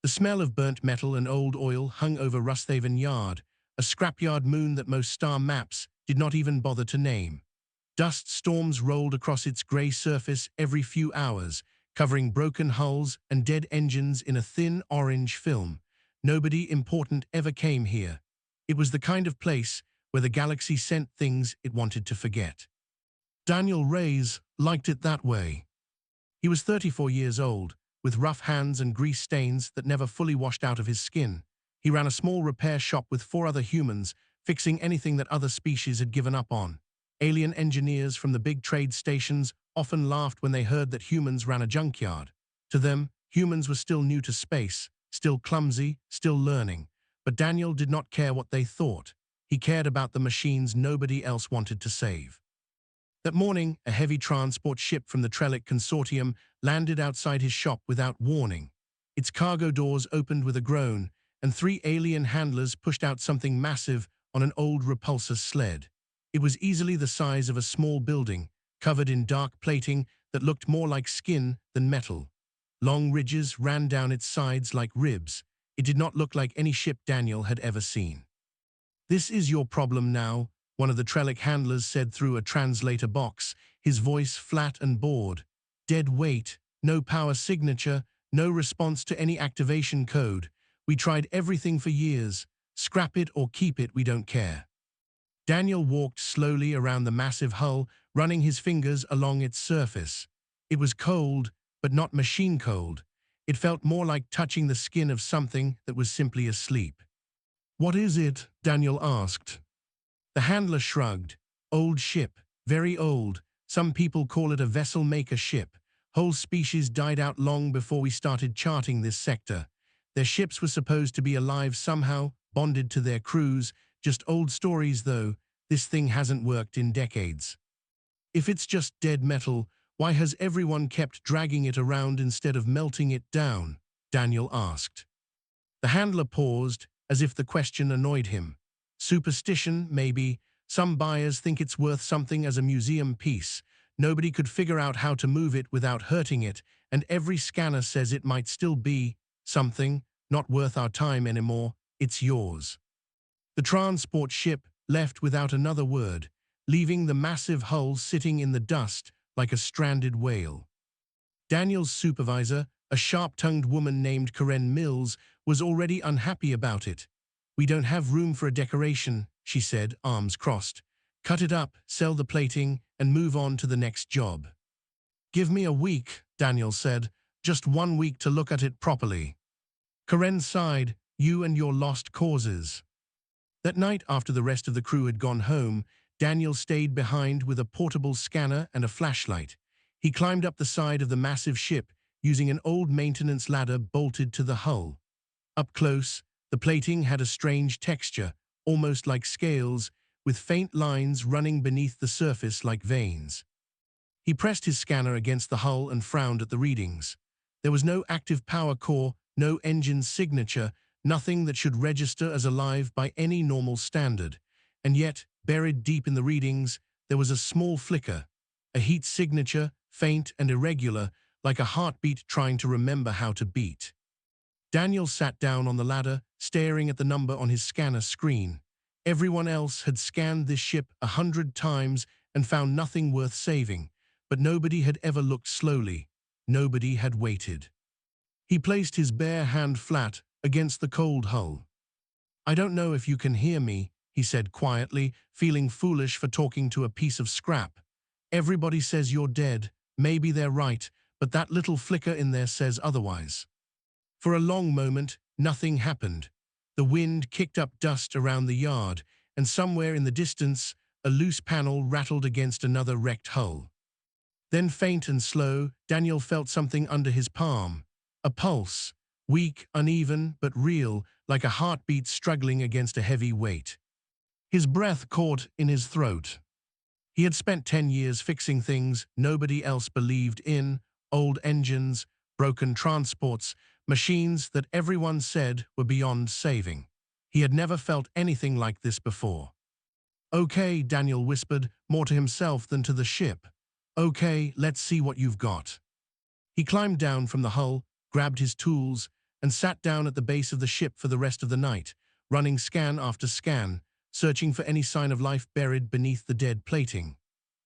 The smell of burnt metal and old oil hung over Rusthaven Yard, a scrapyard moon that most star maps did not even bother to name. Dust storms rolled across its grey surface every few hours, covering broken hulls and dead engines in a thin orange film. Nobody important ever came here. It was the kind of place where the galaxy sent things it wanted to forget. Daniel Reyes liked it that way. He was 34 years old, with rough hands and grease stains that never fully washed out of his skin. He ran a small repair shop with 4 other humans, fixing anything that other species had given up on. Alien engineers from the big trade stations often laughed when they heard that humans ran a junkyard. To them, humans were still new to space, still clumsy, still learning. But Daniel did not care what they thought. He cared about the machines nobody else wanted to save. That morning, a heavy transport ship from the Relic Consortium landed outside his shop without warning. Its cargo doors opened with a groan, and 3 alien handlers pushed out something massive on an old repulsor sled. It was easily the size of a small building, covered in dark plating that looked more like skin than metal. Long ridges ran down its sides like ribs. It did not look like any ship Daniel had ever seen. "This is your problem now," one of the Trellick handlers said through a translator box, his voice flat and bored. "Dead weight, no power signature, no response to any activation code. We tried everything for years. Scrap it or keep it, we don't care." Daniel walked slowly around the massive hull, running his fingers along its surface. It was cold, but not machine cold. It felt more like touching the skin of something that was simply asleep. "What is it?" Daniel asked. The handler shrugged. "Old ship, very old. Some people call it a vessel-maker ship. Whole species died out long before we started charting this sector. Their ships were supposed to be alive somehow, bonded to their crews. Just old stories, though. This thing hasn't worked in decades." "If it's just dead metal, why has everyone kept dragging it around instead of melting it down?" Daniel asked. The handler paused, as if the question annoyed him. "Superstition, maybe. Some buyers think it's worth something as a museum piece. Nobody could figure out how to move it without hurting it, and every scanner says it might still be something, not worth our time anymore. It's yours." The transport ship left without another word, leaving the massive hull sitting in the dust like a stranded whale. Daniel's supervisor, a sharp-tongued woman named Karen Mills, was already unhappy about it. "We don't have room for a decoration," she said, arms crossed. "Cut it up, sell the plating, and move on to the next job." "Give me a week," Daniel said. "Just 1 week to look at it properly." Karen sighed. "You and your lost causes." That night, after the rest of the crew had gone home, Daniel stayed behind with a portable scanner and a flashlight. He climbed up the side of the massive ship, using an old maintenance ladder bolted to the hull. Up close, the plating had a strange texture, almost like scales, with faint lines running beneath the surface like veins. He pressed his scanner against the hull and frowned at the readings. There was no active power core, no engine signature, nothing that should register as alive by any normal standard. And yet, buried deep in the readings, there was a small flicker, a heat signature, faint and irregular, like a heartbeat trying to remember how to beat. Daniel sat down on the ladder, staring at the number on his scanner screen. Everyone else had scanned this ship 100 times and found nothing worth saving, but nobody had ever looked slowly. Nobody had waited. He placed his bare hand flat against the cold hull. "I don't know if you can hear me," he said quietly, feeling foolish for talking to a piece of scrap. "Everybody says you're dead. Maybe they're right, but that little flicker in there says otherwise." For a long moment, nothing happened. The wind kicked up dust around the yard, and somewhere in the distance, a loose panel rattled against another wrecked hull. Then, faint and slow, Daniel felt something under his palm. A pulse. Weak, uneven, but real, like a heartbeat struggling against a heavy weight. His breath caught in his throat. He had spent 10 years fixing things nobody else believed in, old engines, broken transports, machines that everyone said were beyond saving. He had never felt anything like this before. "Okay," Daniel whispered, more to himself than to the ship. "Okay, let's see what you've got." He climbed down from the hull, grabbed his tools, and sat down at the base of the ship for the rest of the night, running scan after scan, searching for any sign of life buried beneath the dead plating.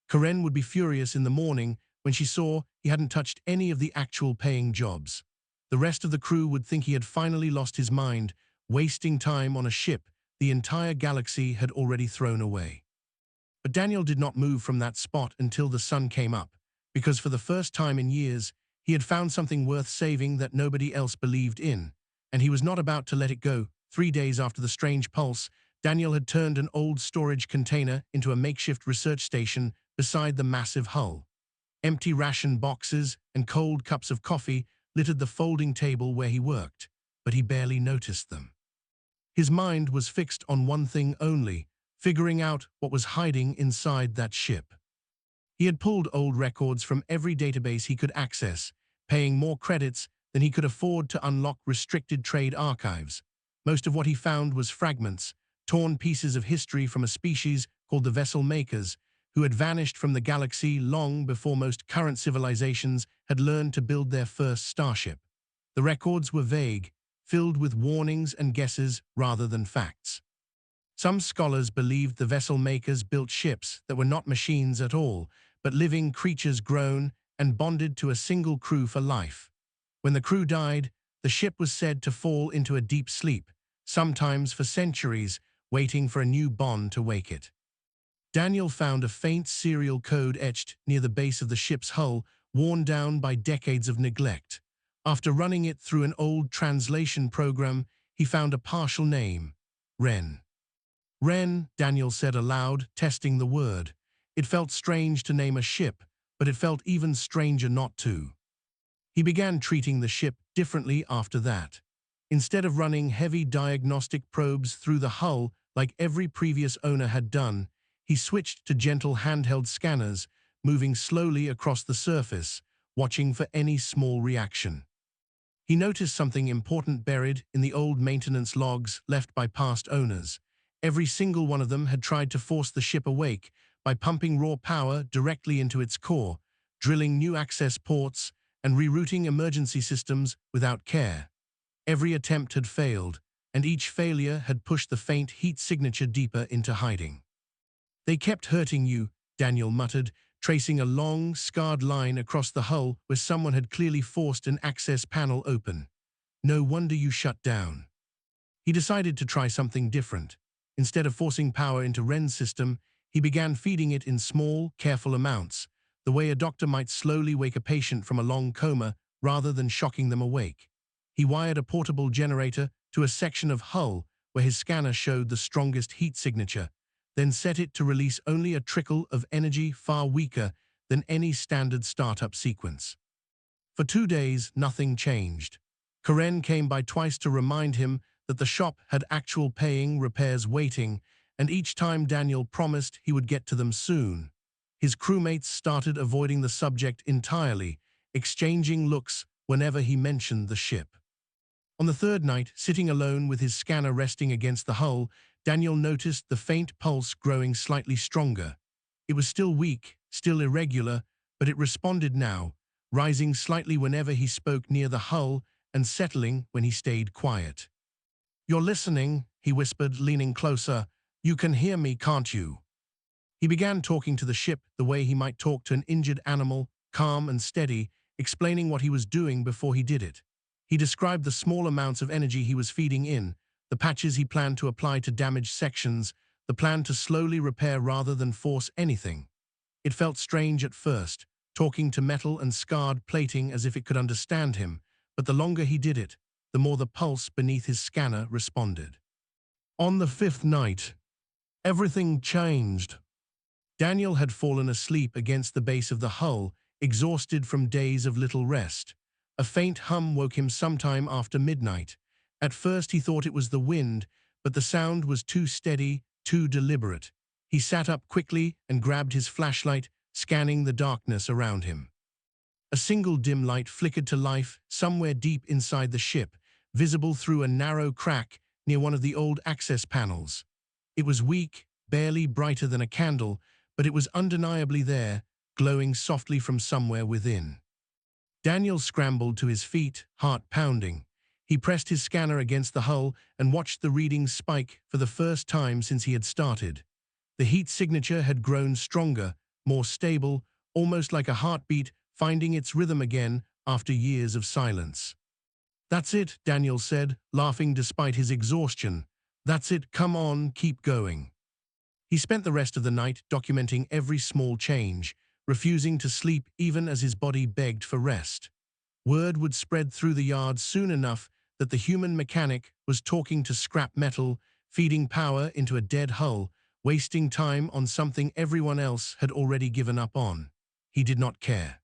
Karen would be furious in the morning when she saw he hadn't touched any of the actual paying jobs. The rest of the crew would think he had finally lost his mind, wasting time on a ship the entire galaxy had already thrown away. But Daniel did not move from that spot until the sun came up, because for the first time in years, he had found something worth saving that nobody else believed in, and he was not about to let it go. 3 days after the strange pulse, Daniel had turned an old storage container into a makeshift research station beside the massive hull. Empty ration boxes and cold cups of coffee littered the folding table where he worked, but he barely noticed them. His mind was fixed on one thing only, figuring out what was hiding inside that ship. He had pulled old records from every database he could access, paying more credits than he could afford to unlock restricted trade archives. Most of what he found was fragments, torn pieces of history from a species called the Vessel Makers, who had vanished from the galaxy long before most current civilizations had learned to build their first starship. The records were vague, filled with warnings and guesses rather than facts. Some scholars believed the Vessel Makers built ships that were not machines at all, but living creatures grown and bonded to a single crew for life. When the crew died, the ship was said to fall into a deep sleep, sometimes for centuries, waiting for a new bond to wake it. Daniel found a faint serial code etched near the base of the ship's hull, worn down by decades of neglect. After running it through an old translation program, he found a partial name, Ren. Ren, Daniel said aloud, testing the word. It felt strange to name a ship, but it felt even stranger not to. He began treating the ship differently after that. Instead of running heavy diagnostic probes through the hull like every previous owner had done, he switched to gentle handheld scanners, moving slowly across the surface, watching for any small reaction. He noticed something important buried in the old maintenance logs left by past owners. Every single one of them had tried to force the ship awake by pumping raw power directly into its core, drilling new access ports, and rerouting emergency systems without care. Every attempt had failed, and each failure had pushed the faint heat signature deeper into hiding. "They kept hurting you," Daniel muttered, tracing a long, scarred line across the hull where someone had clearly forced an access panel open. "No wonder you shut down." He decided to try something different. Instead of forcing power into Ren's system, he began feeding it in small, careful amounts, the way a doctor might slowly wake a patient from a long coma rather than shocking them awake. He wired a portable generator to a section of hull where his scanner showed the strongest heat signature, then set it to release only a trickle of energy far weaker than any standard startup sequence. For 2 days, nothing changed. Karen came by twice to remind him that the shop had actual paying repairs waiting, and each time Daniel promised he would get to them soon. His crewmates started avoiding the subject entirely, exchanging looks whenever he mentioned the ship. On the third night, sitting alone with his scanner resting against the hull, Daniel noticed the faint pulse growing slightly stronger. It was still weak, still irregular, but it responded now, rising slightly whenever he spoke near the hull and settling when he stayed quiet. "You're listening," he whispered, leaning closer. "You can hear me, can't you?" He began talking to the ship the way he might talk to an injured animal, calm and steady, explaining what he was doing before he did it. He described the small amounts of energy he was feeding in, the patches he planned to apply to damaged sections, the plan to slowly repair rather than force anything. It felt strange at first, talking to metal and scarred plating as if it could understand him, but the longer he did it, the more the pulse beneath his scanner responded. On the 5th night, everything changed. Daniel had fallen asleep against the base of the hull, exhausted from days of little rest. A faint hum woke him sometime after midnight. At first he thought it was the wind, but the sound was too steady, too deliberate. He sat up quickly and grabbed his flashlight, scanning the darkness around him. A single dim light flickered to life somewhere deep inside the ship, visible through a narrow crack near one of the old access panels. It was weak, barely brighter than a candle, but it was undeniably there, glowing softly from somewhere within. Daniel scrambled to his feet, heart pounding. He pressed his scanner against the hull and watched the readings spike for the first time since he had started. The heat signature had grown stronger, more stable, almost like a heartbeat finding its rhythm again after years of silence. "That's it," Daniel said, laughing despite his exhaustion. "That's it, come on, keep going." He spent the rest of the night documenting every small change, refusing to sleep even as his body begged for rest. Word would spread through the yard soon enough that the human mechanic was talking to scrap metal, feeding power into a dead hull, wasting time on something everyone else had already given up on. He did not care.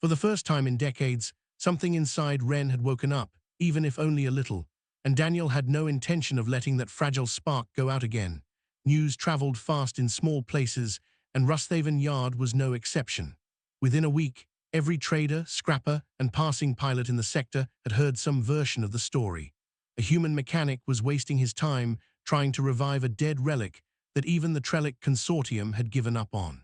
For the first time in decades, something inside Ren had woken up, even if only a little, and Daniel had no intention of letting that fragile spark go out again. News traveled fast in small places, and Rusthaven Yard was no exception. Within a week, every trader, scrapper, and passing pilot in the sector had heard some version of the story. A human mechanic was wasting his time trying to revive a dead relic that even the Trellick Consortium had given up on.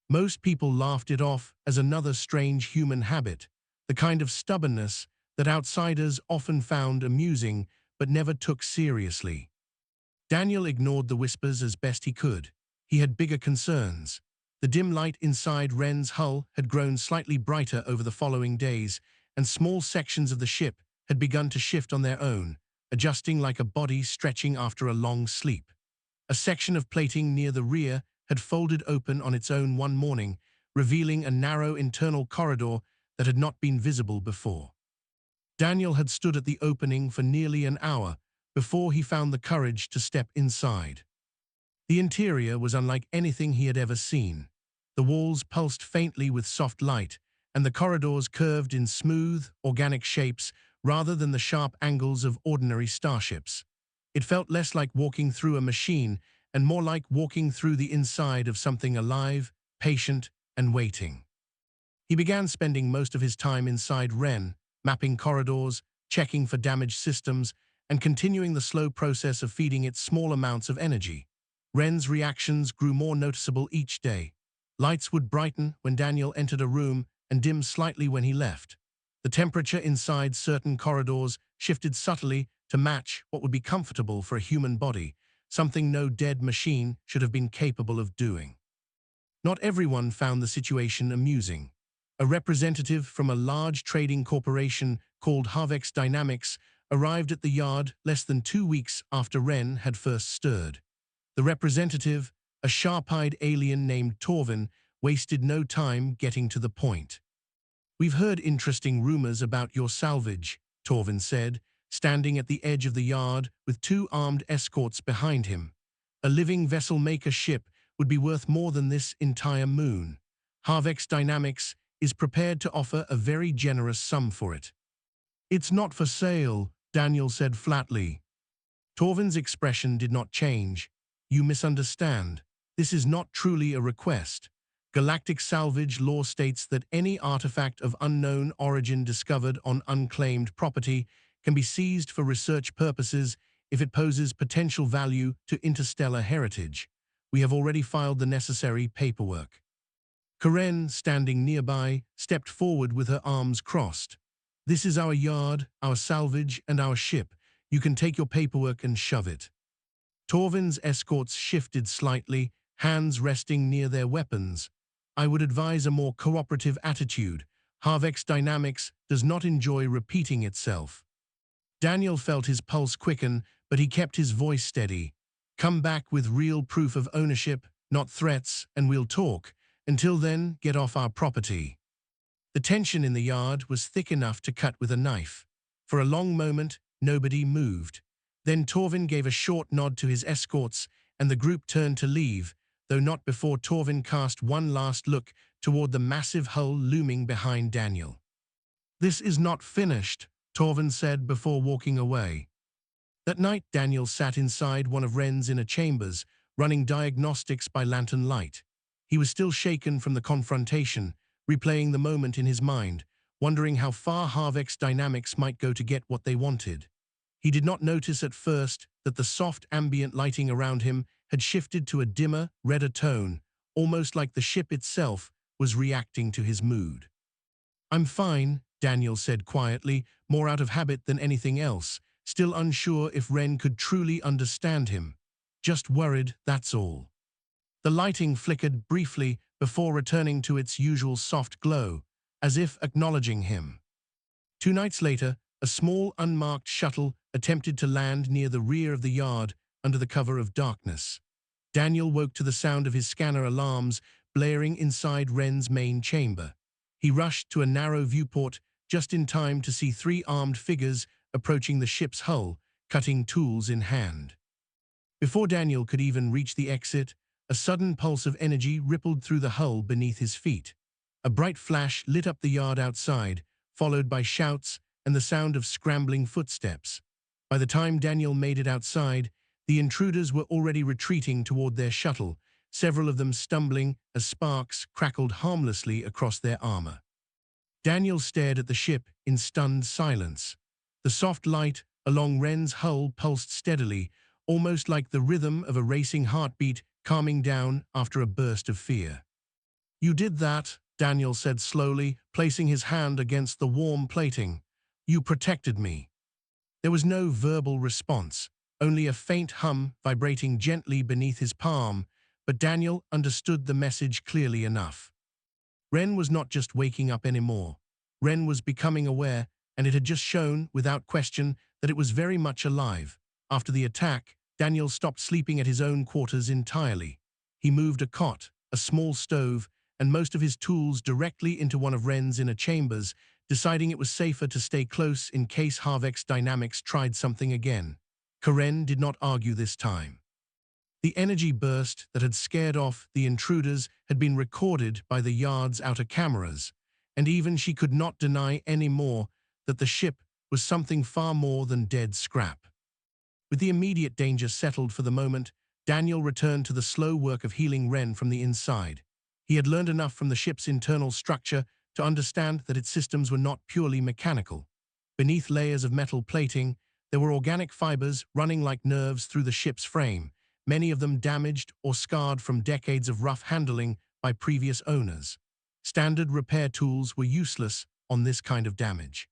Most people laughed it off as another strange human habit, the kind of stubbornness that outsiders often found amusing but never took seriously. Daniel ignored the whispers as best he could. He had bigger concerns. The dim light inside Ren's hull had grown slightly brighter over the following days, and small sections of the ship had begun to shift on their own, adjusting like a body stretching after a long sleep. A section of plating near the rear had folded open on its own one morning, revealing a narrow internal corridor that had not been visible before. Daniel had stood at the opening for nearly an hour before he found the courage to step inside. The interior was unlike anything he had ever seen. The walls pulsed faintly with soft light, and the corridors curved in smooth, organic shapes rather than the sharp angles of ordinary starships. It felt less like walking through a machine and more like walking through the inside of something alive, patient, and waiting. He began spending most of his time inside Ren, mapping corridors, checking for damaged systems, and continuing the slow process of feeding it small amounts of energy. Ren's reactions grew more noticeable each day. Lights would brighten when Daniel entered a room and dim slightly when he left. The temperature inside certain corridors shifted subtly to match what would be comfortable for a human body, something no dead machine should have been capable of doing. Not everyone found the situation amusing. A representative from a large trading corporation called HFY Dynamics arrived at the yard less than 2 weeks after Ren had first stirred. The representative, a sharp-eyed alien named Torvin, wasted no time getting to the point. "We've heard interesting rumors about your salvage," Torvin said, standing at the edge of the yard with 2 armed escorts behind him. "A living vessel-maker ship would be worth more than this entire moon. HFY Dynamics is prepared to offer a very generous sum for it." "It's not for sale," Daniel said flatly. Torvin's expression did not change. "You misunderstand. This is not truly a request. Galactic salvage law states that any artifact of unknown origin discovered on unclaimed property can be seized for research purposes if it poses potential value to interstellar heritage. We have already filed the necessary paperwork." Karen, standing nearby, stepped forward with her arms crossed. "This is our yard, our salvage, and our ship. You can take your paperwork and shove it." Torvin's escorts shifted slightly, hands resting near their weapons. "I would advise a more cooperative attitude. HFY Dynamics does not enjoy repeating itself." Daniel felt his pulse quicken, but he kept his voice steady. "Come back with real proof of ownership, not threats, and we'll talk. Until then, get off our property." The tension in the yard was thick enough to cut with a knife. For a long moment, nobody moved. Then Torvin gave a short nod to his escorts, and the group turned to leave, though not before Torvin cast one last look toward the massive hull looming behind Daniel. "This is not finished," Torvin said before walking away. That night, Daniel sat inside one of Ren's inner chambers, running diagnostics by lantern light. He was still shaken from the confrontation, replaying the moment in his mind, wondering how far HFY Dynamics might go to get what they wanted. He did not notice at first that the soft ambient lighting around him had shifted to a dimmer, redder tone, almost like the ship itself was reacting to his mood. "I'm fine," Daniel said quietly, more out of habit than anything else, still unsure if Ren could truly understand him. Just worried, that's all. The lighting flickered briefly before returning to its usual soft glow, as if acknowledging him. 2 nights later, a small unmarked shuttle attempted to land near the rear of the yard under the cover of darkness. Daniel woke to the sound of his scanner alarms blaring inside Ren's main chamber. He rushed to a narrow viewport just in time to see 3 armed figures approaching the ship's hull, cutting tools in hand. Before Daniel could even reach the exit, a sudden pulse of energy rippled through the hull beneath his feet. A bright flash lit up the yard outside, followed by shouts and the sound of scrambling footsteps. By the time Daniel made it outside, the intruders were already retreating toward their shuttle, several of them stumbling as sparks crackled harmlessly across their armor. Daniel stared at the ship in stunned silence. The soft light along Ren's hull pulsed steadily, almost like the rhythm of a racing heartbeat calming down after a burst of fear. "You did that," Daniel said slowly, placing his hand against the warm plating. "You protected me." There was no verbal response, only a faint hum vibrating gently beneath his palm, but Daniel understood the message clearly enough. Ren was not just waking up anymore. Ren was becoming aware, and it had just shown, without question, that it was very much alive. After the attack, Daniel stopped sleeping at his own quarters entirely. He moved a cot, a small stove, and most of his tools directly into one of Ren's inner chambers, deciding it was safer to stay close in case Harvek's dynamics tried something again. Karen did not argue this time. The energy burst that had scared off the intruders had been recorded by the yard's outer cameras, and even she could not deny any more that the ship was something far more than dead scrap. With the immediate danger settled for the moment, Daniel returned to the slow work of healing Ren from the inside. He had learned enough from the ship's internal structure to understand that its systems were not purely mechanical. Beneath layers of metal plating, there were organic fibers running like nerves through the ship's frame, many of them damaged or scarred from decades of rough handling by previous owners. Standard repair tools were useless on this kind of damage.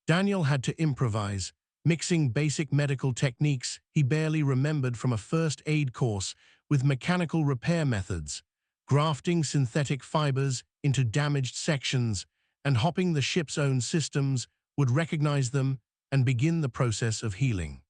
Daniel had to improvise, mixing basic medical techniques he barely remembered from a first aid course with mechanical repair methods, grafting synthetic fibers into damaged sections, and hoping the ship's own systems would recognize them and begin the process of healing.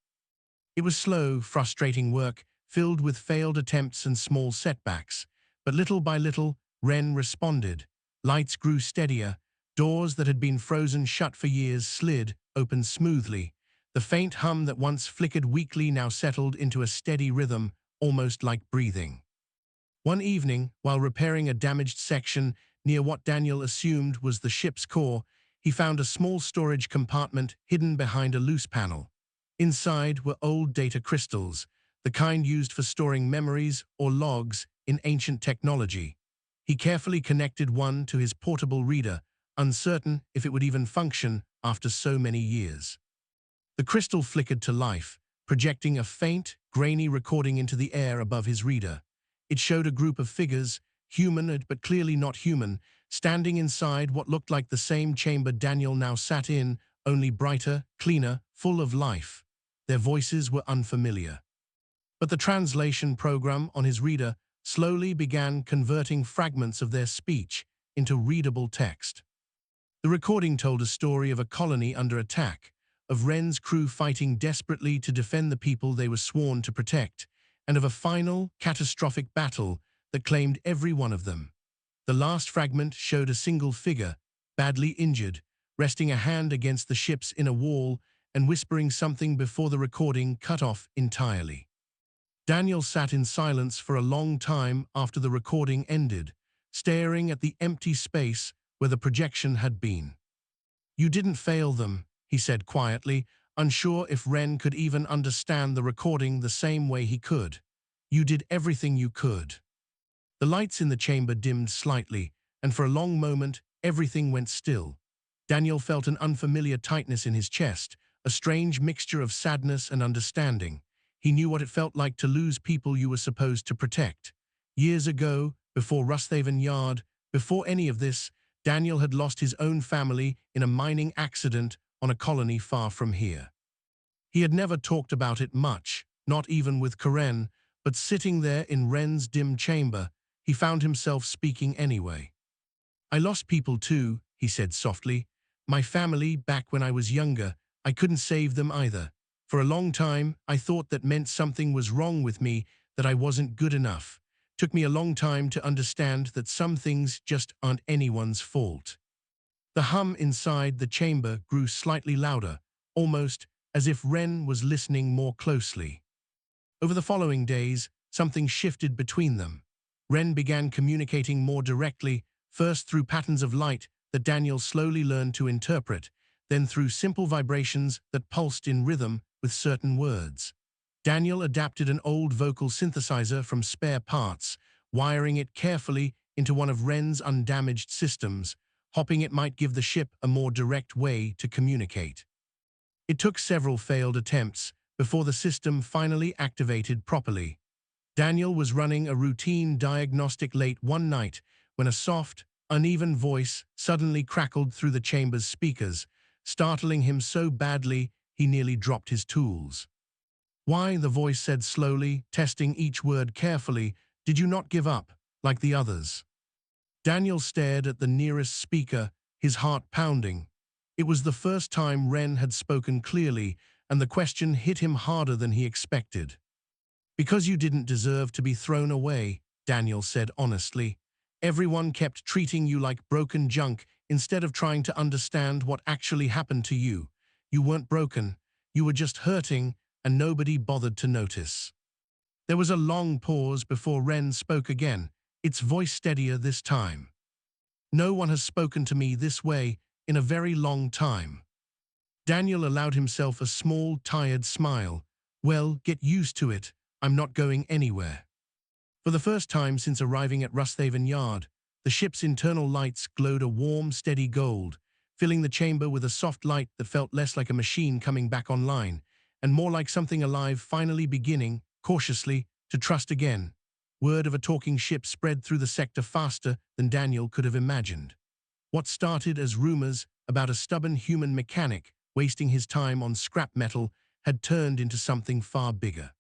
It was slow, frustrating work, filled with failed attempts and small setbacks, but little by little, Ren responded. Lights grew steadier, doors that had been frozen shut for years slid open smoothly. The faint hum that once flickered weakly now settled into a steady rhythm, almost like breathing. One evening, while repairing a damaged section near what Daniel assumed was the ship's core, he found a small storage compartment hidden behind a loose panel. Inside were old data crystals, the kind used for storing memories or logs in ancient technology. He carefully connected one to his portable reader, uncertain if it would even function after so many years. The crystal flickered to life, projecting a faint, grainy recording into the air above his reader. It showed a group of figures, humanoid but clearly not human, standing inside what looked like the same chamber Daniel now sat in, only brighter, cleaner, full of life. Their voices were unfamiliar. But the translation program on his reader slowly began converting fragments of their speech into readable text. The recording told a story of a colony under attack, of Ren's crew fighting desperately to defend the people they were sworn to protect, and of a final, catastrophic battle that claimed every one of them. The last fragment showed a single figure, badly injured, resting a hand against the ship's inner wall and whispering something before the recording cut off entirely. Daniel sat in silence for a long time after the recording ended, staring at the empty space where the projection had been. "You didn't fail them," he said quietly, unsure if Ren could even understand the recording the same way he could. "You did everything you could." The lights in the chamber dimmed slightly, and for a long moment, everything went still. Daniel felt an unfamiliar tightness in his chest, a strange mixture of sadness and understanding. He knew what it felt like to lose people you were supposed to protect. Years ago, before Rusthaven Yard, before any of this, Daniel had lost his own family in a mining accident on a colony far from here. He had never talked about it much, not even with Karen, but sitting there in Ren's dim chamber, he found himself speaking anyway. I lost people too, he said softly. My family, back when I was younger, I couldn't save them either. For a long time, I thought that meant something was wrong with me, that I wasn't good enough. Took me a long time to understand that some things just aren't anyone's fault. The hum inside the chamber grew slightly louder, almost as if Ren was listening more closely. Over the following days, something shifted between them. Ren began communicating more directly, first through patterns of light that Daniel slowly learned to interpret, then through simple vibrations that pulsed in rhythm with certain words. Daniel adapted an old vocal synthesizer from spare parts, wiring it carefully into one of Ren's undamaged systems, hoping it might give the ship a more direct way to communicate. It took several failed attempts before the system finally activated properly. Daniel was running a routine diagnostic late one night when a soft, uneven voice suddenly crackled through the chamber's speakers, startling him so badly he nearly dropped his tools. Why, the voice said slowly, testing each word carefully, did you not give up, like the others? Daniel stared at the nearest speaker, his heart pounding. It was the first time Ren had spoken clearly, and the question hit him harder than he expected. Because you didn't deserve to be thrown away, Daniel said honestly. Everyone kept treating you like broken junk instead of trying to understand what actually happened to you. You weren't broken, you were just hurting, and nobody bothered to notice. There was a long pause before Ren spoke again, its voice steadier this time. No one has spoken to me this way in a very long time. Daniel allowed himself a small, tired smile. Well, get used to it. I'm not going anywhere. For the first time since arriving at Rusthaven Yard, the ship's internal lights glowed a warm, steady gold, filling the chamber with a soft light that felt less like a machine coming back online, and more like something alive finally beginning, cautiously, to trust again. Word of a talking ship spread through the sector faster than Daniel could have imagined. What started as rumors about a stubborn human mechanic wasting his time on scrap metal had turned into something far bigger.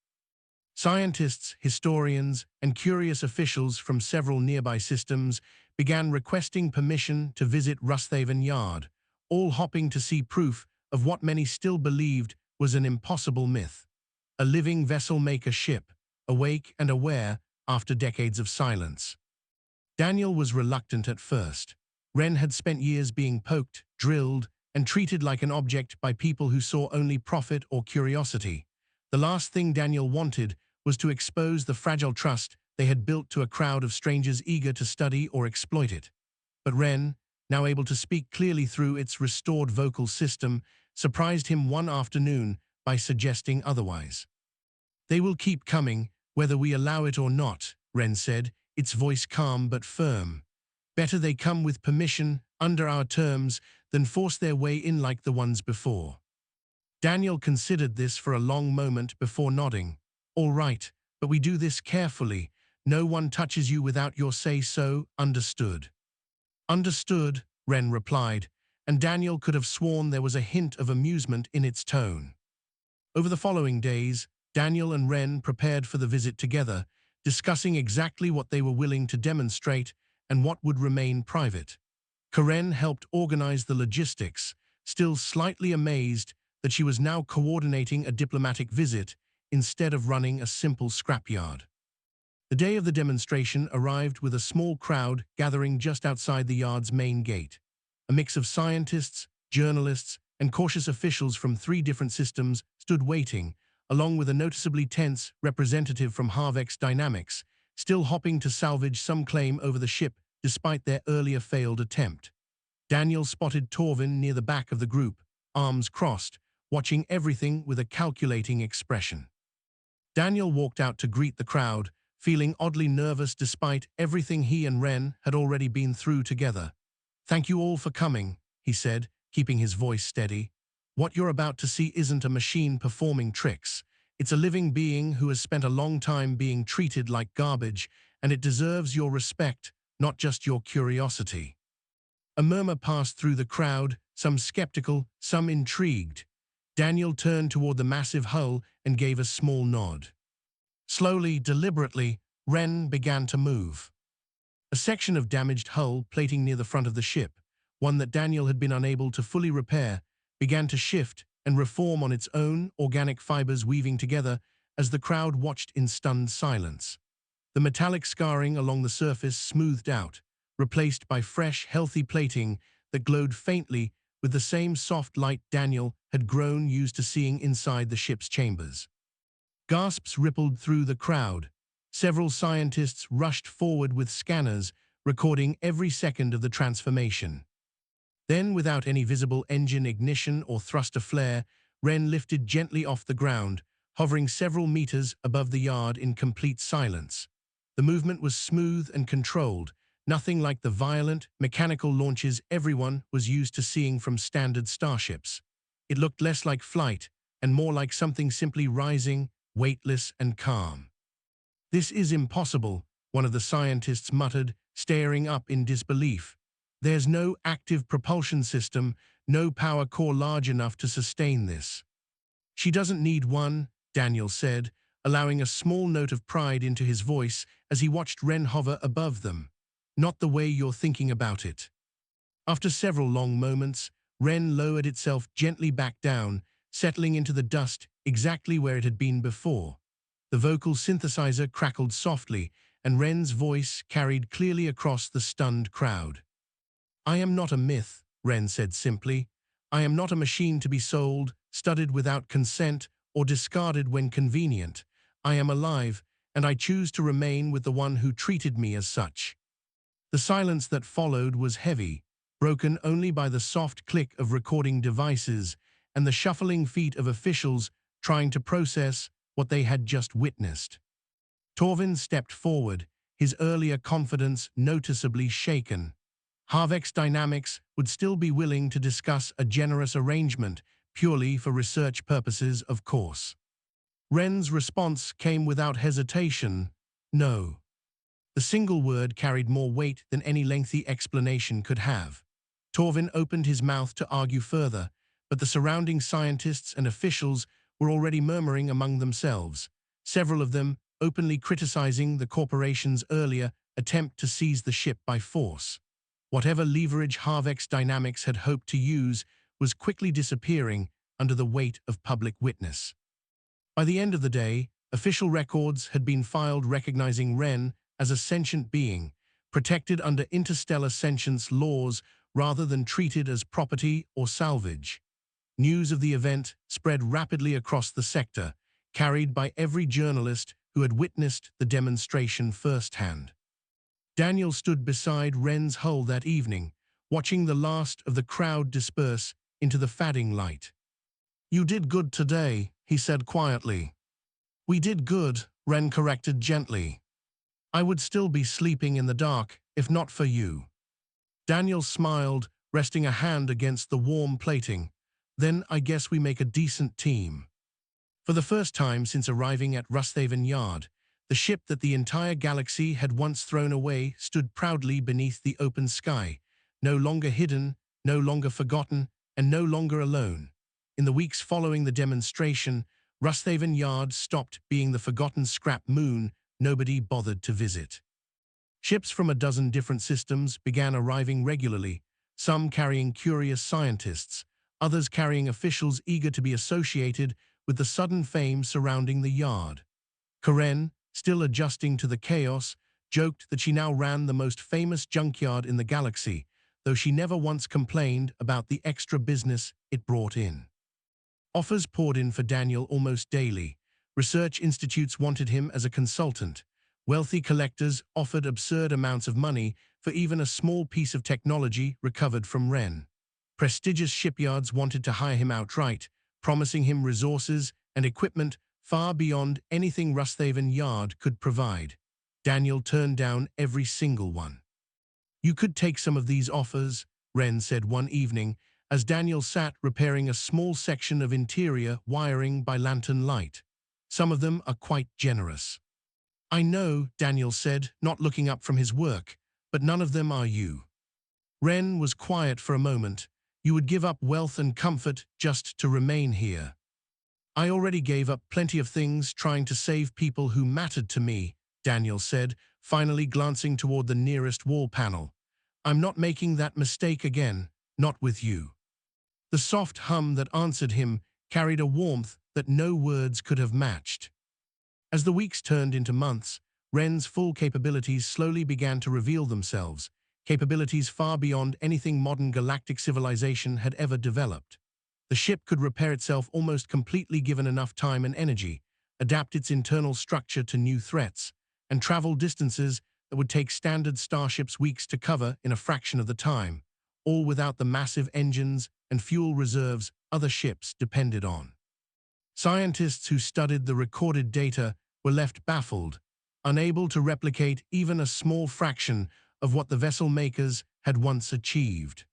Scientists, historians, and curious officials from several nearby systems began requesting permission to visit Rusthaven Yard, all hoping to see proof of what many still believed was an impossible myth. A living vessel-maker ship, awake and aware after decades of silence. Daniel was reluctant at first. Ren had spent years being poked, drilled, and treated like an object by people who saw only profit or curiosity. The last thing Daniel wanted was to expose the fragile trust they had built to a crowd of strangers eager to study or exploit it. But Ren, now able to speak clearly through its restored vocal system, surprised him one afternoon by suggesting otherwise. They will keep coming, whether we allow it or not, Ren said, its voice calm but firm. Better they come with permission, under our terms, than force their way in like the ones before. Daniel considered this for a long moment before nodding. All right, but we do this carefully. No one touches you without your say-so, understood. Understood, Ren replied, and Daniel could have sworn there was a hint of amusement in its tone. Over the following days, Daniel and Ren prepared for the visit together, discussing exactly what they were willing to demonstrate and what would remain private. Karen helped organize the logistics, still slightly amazed that she was now coordinating a diplomatic visit instead of running a simple scrapyard. The day of the demonstration arrived with a small crowd gathering just outside the yard's main gate. A mix of scientists, journalists, and cautious officials from 3 different systems stood waiting, along with a noticeably tense representative from Harvex Dynamics, still hoping to salvage some claim over the ship despite their earlier failed attempt. Daniel spotted Torvin near the back of the group, arms crossed, watching everything with a calculating expression. Daniel walked out to greet the crowd, feeling oddly nervous despite everything he and Ren had already been through together. "Thank you all for coming," he said, keeping his voice steady. "What you're about to see isn't a machine performing tricks. It's a living being who has spent a long time being treated like garbage, and it deserves your respect, not just your curiosity." A murmur passed through the crowd, some skeptical, some intrigued. Daniel turned toward the massive hull and gave a small nod. Slowly, deliberately, Ren began to move. A section of damaged hull plating near the front of the ship, one that Daniel had been unable to fully repair, began to shift and reform on its own, organic fibers weaving together as the crowd watched in stunned silence. The metallic scarring along the surface smoothed out, replaced by fresh, healthy plating that glowed faintly with the same soft light Daniel had grown used to seeing inside the ship's chambers. Gasps rippled through the crowd. Several scientists rushed forward with scanners, recording every second of the transformation. Then, without any visible engine ignition or thruster flare, Ren lifted gently off the ground, hovering several meters above the yard in complete silence. The movement was smooth and controlled, nothing like the violent, mechanical launches everyone was used to seeing from standard starships. It looked less like flight and more like something simply rising, weightless and calm. "This is impossible," one of the scientists muttered, staring up in disbelief. "There's no active propulsion system, no power core large enough to sustain this." "She doesn't need one," Daniel said, allowing a small note of pride into his voice as he watched Ren hover above them. "Not the way you're thinking about it." After several long moments, Ren lowered itself gently back down, settling into the dust exactly where it had been before. The vocal synthesizer crackled softly, and Ren's voice carried clearly across the stunned crowd. "I am not a myth," Ren said simply. "I am not a machine to be sold, studied without consent, or discarded when convenient. I am alive, and I choose to remain with the one who treated me as such." The silence that followed was heavy, broken only by the soft click of recording devices and the shuffling feet of officials trying to process what they had just witnessed. Torvin stepped forward, his earlier confidence noticeably shaken. HFY Dynamics would still be willing to discuss a generous arrangement, purely for research purposes, of course. Ren's response came without hesitation: "No." The single word carried more weight than any lengthy explanation could have. Torvin opened his mouth to argue further, but the surrounding scientists and officials were already murmuring among themselves, several of them openly criticizing the corporation's earlier attempt to seize the ship by force. Whatever leverage HFY Dynamics had hoped to use was quickly disappearing under the weight of public witness. By the end of the day, official records had been filed recognizing Ren as a sentient being, protected under interstellar sentience laws rather than treated as property or salvage. News of the event spread rapidly across the sector, carried by every journalist who had witnessed the demonstration firsthand. Daniel stood beside Ren's hull that evening, watching the last of the crowd disperse into the fading light. "You did good today," he said quietly. "We did good," Ren corrected gently. "I would still be sleeping in the dark if not for you." Daniel smiled, resting a hand against the warm plating. "Then I guess we make a decent team." For the first time since arriving at Rusthaven Yard, the ship that the entire galaxy had once thrown away stood proudly beneath the open sky, no longer hidden, no longer forgotten, and no longer alone. In the weeks following the demonstration, Rusthaven Yard stopped being the forgotten scrap moon nobody bothered to visit. Ships from a dozen different systems began arriving regularly, some carrying curious scientists, others carrying officials eager to be associated with the sudden fame surrounding the yard. Karen, still adjusting to the chaos, joked that she now ran the most famous junkyard in the galaxy, though she never once complained about the extra business it brought in. Offers poured in for Daniel almost daily. Research institutes wanted him as a consultant. Wealthy collectors offered absurd amounts of money for even a small piece of technology recovered from Ren. Prestigious shipyards wanted to hire him outright, promising him resources and equipment far beyond anything Rusthaven Yard could provide. Daniel turned down every single one. "You could take some of these offers," Ren said one evening, as Daniel sat repairing a small section of interior wiring by lantern light. "Some of them are quite generous." "I know," Daniel said, not looking up from his work, "but none of them are you." Ren was quiet for a moment. You would give up wealth and comfort just to remain here. I already gave up plenty of things trying to save people who mattered to me, Daniel said, finally glancing toward the nearest wall panel. I'm not making that mistake again, not with you. The soft hum that answered him carried a warmth that no words could have matched. As the weeks turned into months, Ren's full capabilities slowly began to reveal themselves, capabilities far beyond anything modern galactic civilization had ever developed. The ship could repair itself almost completely given enough time and energy, adapt its internal structure to new threats, and travel distances that would take standard starships weeks to cover in a fraction of the time, all without the massive engines and fuel reserves other ships depended on. Scientists who studied the recorded data were left baffled, unable to replicate even a small fraction of what the vessel makers had once achieved.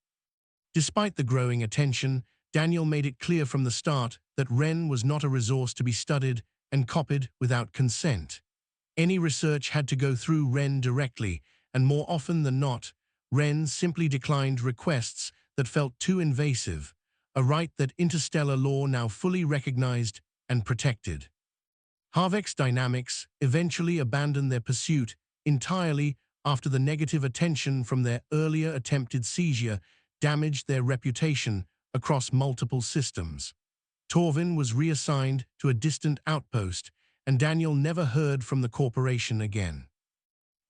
Despite the growing attention, Daniel made it clear from the start that Ren was not a resource to be studied and copied without consent. Any research had to go through Ren directly, and more often than not, Ren simply declined requests that felt too invasive, a right that interstellar law now fully recognized and protected. Harvex Dynamics eventually abandoned their pursuit entirely after the negative attention from their earlier attempted seizure damaged their reputation across multiple systems. Torvin was reassigned to a distant outpost, and Daniel never heard from the corporation again.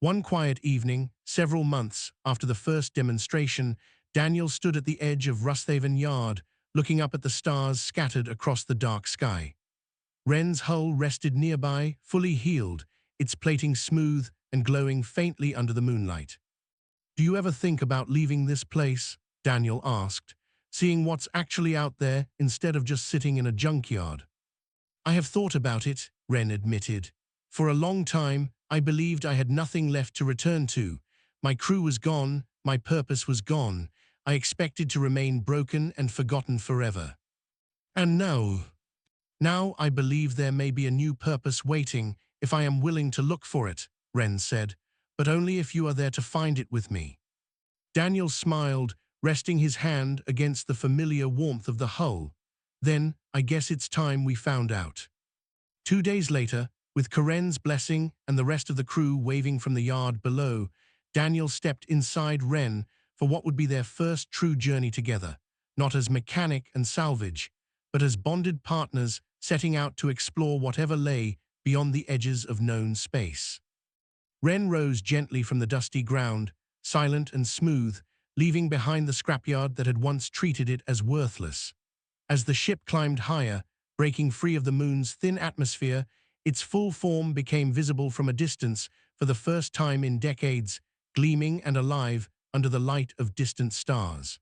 One quiet evening, several months after the first demonstration, Daniel stood at the edge of Rusthaven Yard, looking up at the stars scattered across the dark sky. Ren's hull rested nearby, fully healed, its plating smooth and glowing faintly under the moonlight. "Do you ever think about leaving this place?" Daniel asked, seeing what's actually out there instead of just sitting in a junkyard. "I have thought about it," Ren admitted. "For a long time, I believed I had nothing left to return to. My crew was gone, my purpose was gone. I expected to remain broken and forgotten forever. And now I believe there may be a new purpose waiting if I am willing to look for it," Ren said, "but only if you are there to find it with me." Daniel smiled, resting his hand against the familiar warmth of the hull. "Then, I guess it's time we found out." 2 days later, with Karen's blessing and the rest of the crew waving from the yard below, Daniel stepped inside Ren for what would be their first true journey together, not as mechanic and salvage, but as bonded partners setting out to explore whatever lay beyond the edges of known space. Ren rose gently from the dusty ground, silent and smooth, leaving behind the scrapyard that had once treated it as worthless. As the ship climbed higher, breaking free of the moon's thin atmosphere, its full form became visible from a distance for the first time in decades, gleaming and alive under the light of distant stars.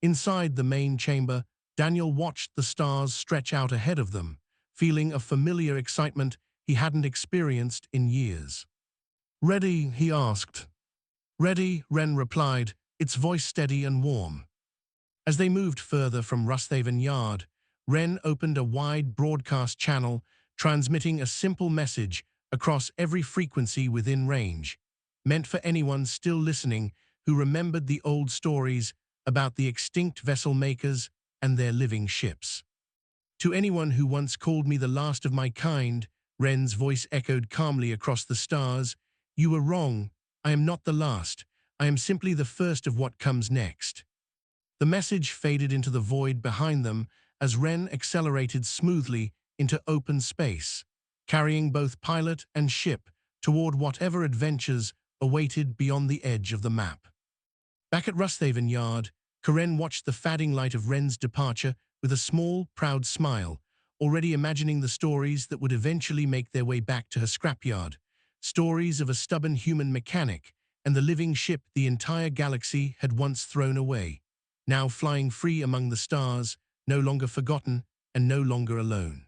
Inside the main chamber, Daniel watched the stars stretch out ahead of them, feeling a familiar excitement he hadn't experienced in years. "Ready?" he asked. "Ready," Ren replied, its voice steady and warm. As they moved further from Rusthaven Yard, Ren opened a wide broadcast channel, transmitting a simple message across every frequency within range, meant for anyone still listening who remembered the old stories about the extinct vessel makers and their living ships. "To anyone who once called me the last of my kind," Ren's voice echoed calmly across the stars, "you were wrong. I am not the last. I am simply the first of what comes next." The message faded into the void behind them as Ren accelerated smoothly into open space, carrying both pilot and ship toward whatever adventures awaited beyond the edge of the map. Back at Rusthaven Yard, Karen watched the fading light of Ren's departure with a small, proud smile, already imagining the stories that would eventually make their way back to her scrapyard. Stories of a stubborn human mechanic and the living ship the entire galaxy had once thrown away, now flying free among the stars, no longer forgotten and no longer alone.